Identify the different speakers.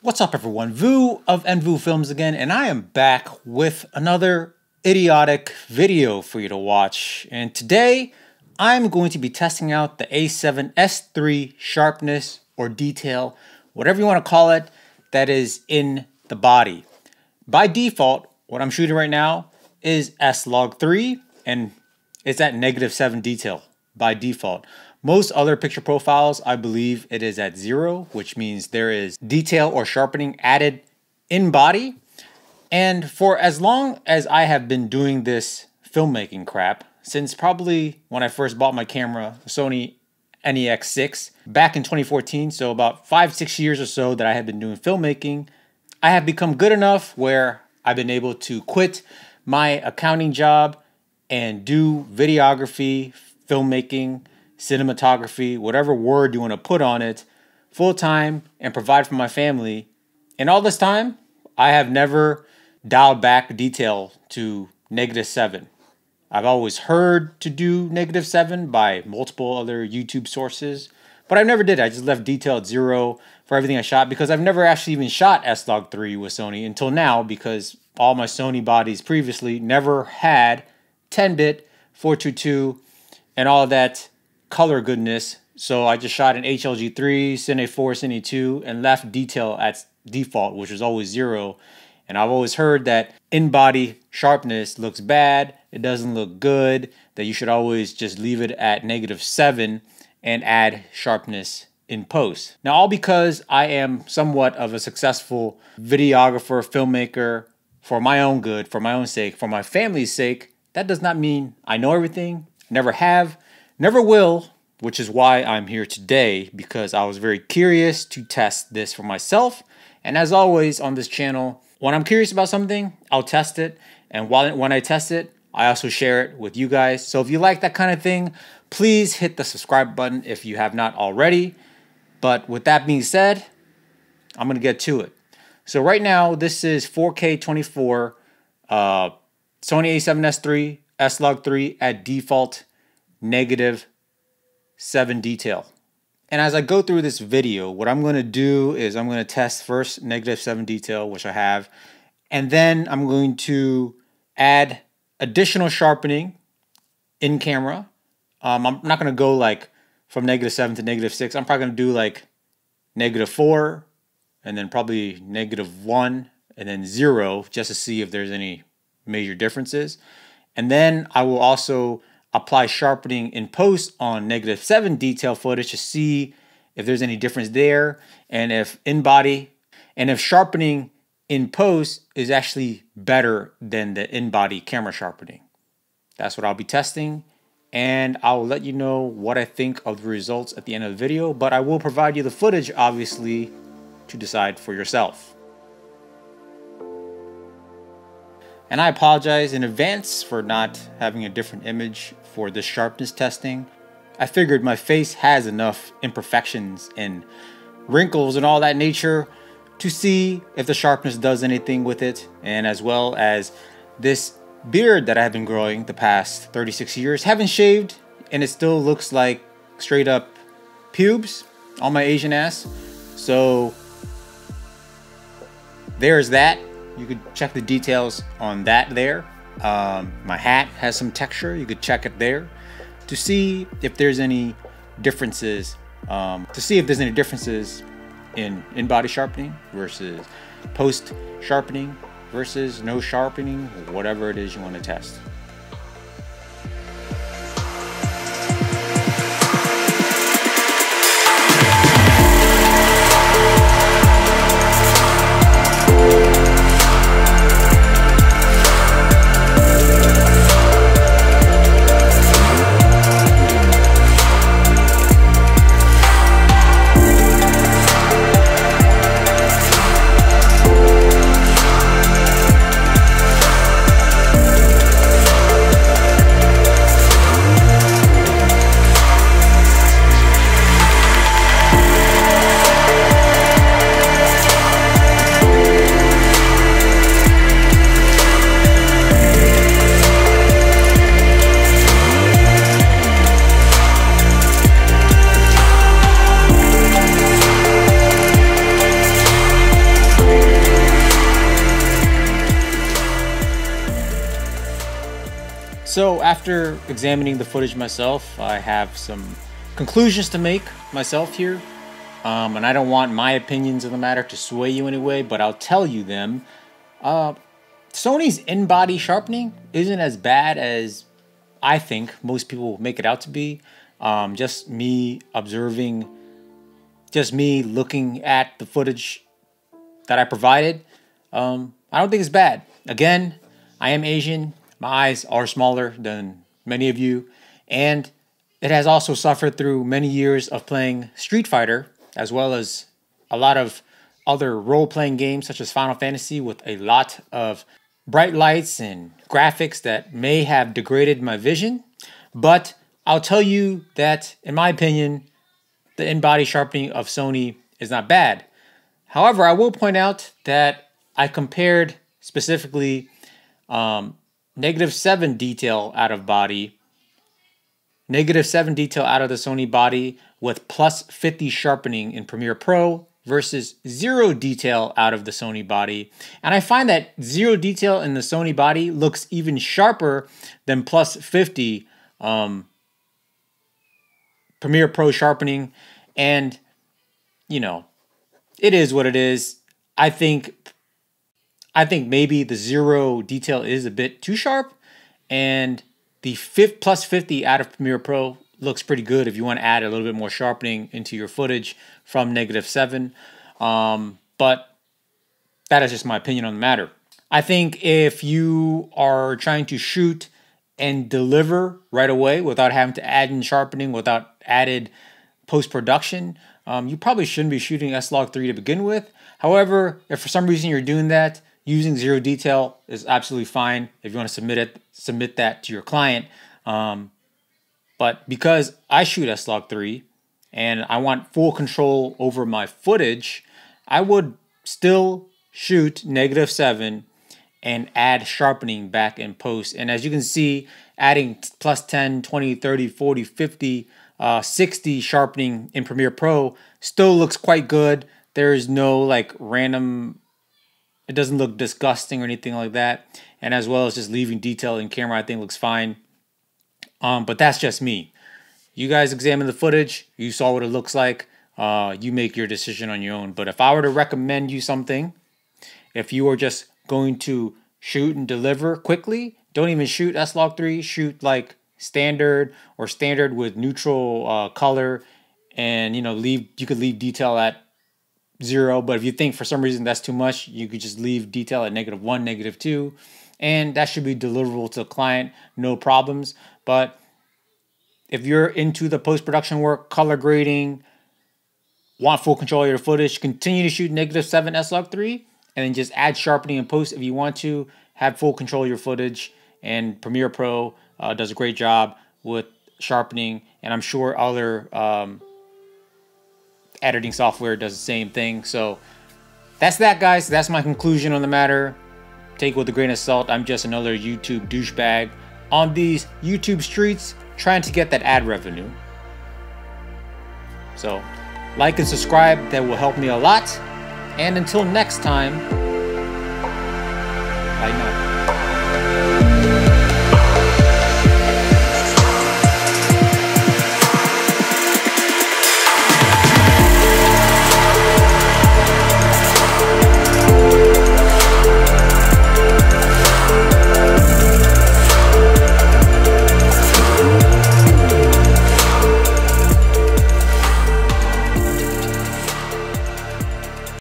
Speaker 1: What's up everyone, Vu of NVU Films again, and I am back with another idiotic video for you to watch. And today, I'm going to be testing out the a7S III sharpness or detail, whatever you want to call it, that is in the body. By default, what I'm shooting right now is S-Log3, and it's at -7 detail by default. Most other picture profiles, I believe it is at 0, which means there is detail or sharpening added in body. And for as long as I have been doing this filmmaking crap, since probably when I first bought my camera, the Sony a7SIII, back in 2014, so about 5-6 years or so that I have been doing filmmaking, I have become good enough where I've been able to quit my accounting job and do videography, filmmaking, cinematography, whatever word you want to put on it, full time and provide for my family. And all this time, I have never dialed back detail to -7. I've always heard to do -7 by multiple other YouTube sources, but I never did. I just left detail at 0 for everything I shot because I've never actually even shot S-Log3 with Sony until now, because all my Sony bodies previously never had 10-bit, 422, and all of that color goodness. So I just shot an HLG3, Cine a4, Cine a2, and left detail at default, which was always 0. And I've always heard that in-body sharpness looks bad, it doesn't look good, that you should always just leave it at -7 and add sharpness in post. Now, all because I am somewhat of a successful videographer, filmmaker, for my own good, for my own sake, for my family's sake, that does not mean I know everything, never have, never will, which is why I'm here today, because I was very curious to test this for myself. And as always on this channel, when I'm curious about something, I'll test it. And when I test it, I also share it with you guys. So if you like that kind of thing, please hit the subscribe button if you have not already. But with that being said, I'm going to get to it. So right now, this is 4K 24, Sony a7S III, S-Log3 at default, -7 detail. And as I go through this video, what I'm going to do is I'm going to test first -7 detail, which I have, and then I'm going to add additional sharpening in camera. I'm not going to go like from -7 to -6. I'm probably going to do like -4, and then probably -1, and then 0, just to see if there's any major differences. And then I will also apply sharpening in post on -7 detail footage to see if there's any difference there, and if in body, and if sharpening in post is actually better than the in-body camera sharpening. That's what I'll be testing, and I'll let you know what I think of the results at the end of the video, but I will provide you the footage, obviously, to decide for yourself. And I apologize in advance for not having a different image for this sharpness testing. I figured my face has enough imperfections and wrinkles and all that nature to see if the sharpness does anything with it, and as well as this beard that I have been growing the past 36 years. Haven't shaved, and it still looks like straight up pubes on my Asian ass. So there's that. You could check the details on that there. My hat has some texture. You could check it there to see if there's any differences. In body sharpening versus post sharpening versus no sharpening, whatever it is you want to test. So after examining the footage myself, I have some conclusions to make myself here. And I don't want my opinions of the matter to sway you anyway, but I'll tell you them. Sony's in-body sharpening isn't as bad as I think most people make it out to be. Just me observing, just me looking at the footage that I provided, I don't think it's bad. Again, I am Asian. My eyes are smaller than many of you, and it has also suffered through many years of playing Street Fighter, as well as a lot of other role-playing games such as Final Fantasy with a lot of bright lights and graphics that may have degraded my vision. But I'll tell you that, in my opinion, the in-body sharpening of Sony is not bad. However, I will point out that I compared specifically -7 detail out of body, -7 detail out of the Sony body with +50 sharpening in Premiere Pro versus 0 detail out of the Sony body. And I find that 0 detail in the Sony body looks even sharper than +50 Premiere Pro sharpening. And, you know, it is what it is. I think maybe the 0 detail is a bit too sharp, and the +50 out of Premiere Pro looks pretty good if you want to add a little bit more sharpening into your footage from -7. But that is just my opinion on the matter. I think if you are trying to shoot and deliver right away without having to add in sharpening, without added post-production, you probably shouldn't be shooting S-Log3 to begin with. However, if for some reason you're doing that, using 0 detail is absolutely fine if you want to submit that to your client. But because I shoot S-Log3 and I want full control over my footage, I would still shoot -7 and add sharpening back in post. And as you can see, adding +10, 20, 30, 40, 50, 60 sharpening in Premiere Pro still looks quite good. There is no like random, it doesn't look disgusting or anything like that. And as well as just leaving detail in camera, I think looks fine. But that's just me. You guys examine the footage. You saw what it looks like. You make your decision on your own. But if I were to recommend you something, if you are just going to shoot and deliver quickly, don't even shoot S-Log3. Shoot like standard or standard with neutral color, and you could leave detail at 0. But if you think for some reason that's too much, you could just leave detail at -1, -2, and that should be deliverable to the client, no problems. But if you're into the post-production work, color grading, want full control of your footage, continue to shoot -7 S-Log3, and then just add sharpening in post if you want to. Have full control of your footage, and Premiere Pro does a great job with sharpening, and I'm sure other editing software does the same thing. So that's that, guys. That's my conclusion on the matter. Take it with a grain of salt. I'm just another YouTube douchebag on these YouTube streets trying to get that ad revenue. So like and subscribe. That will help me a lot. And until next time, bye now.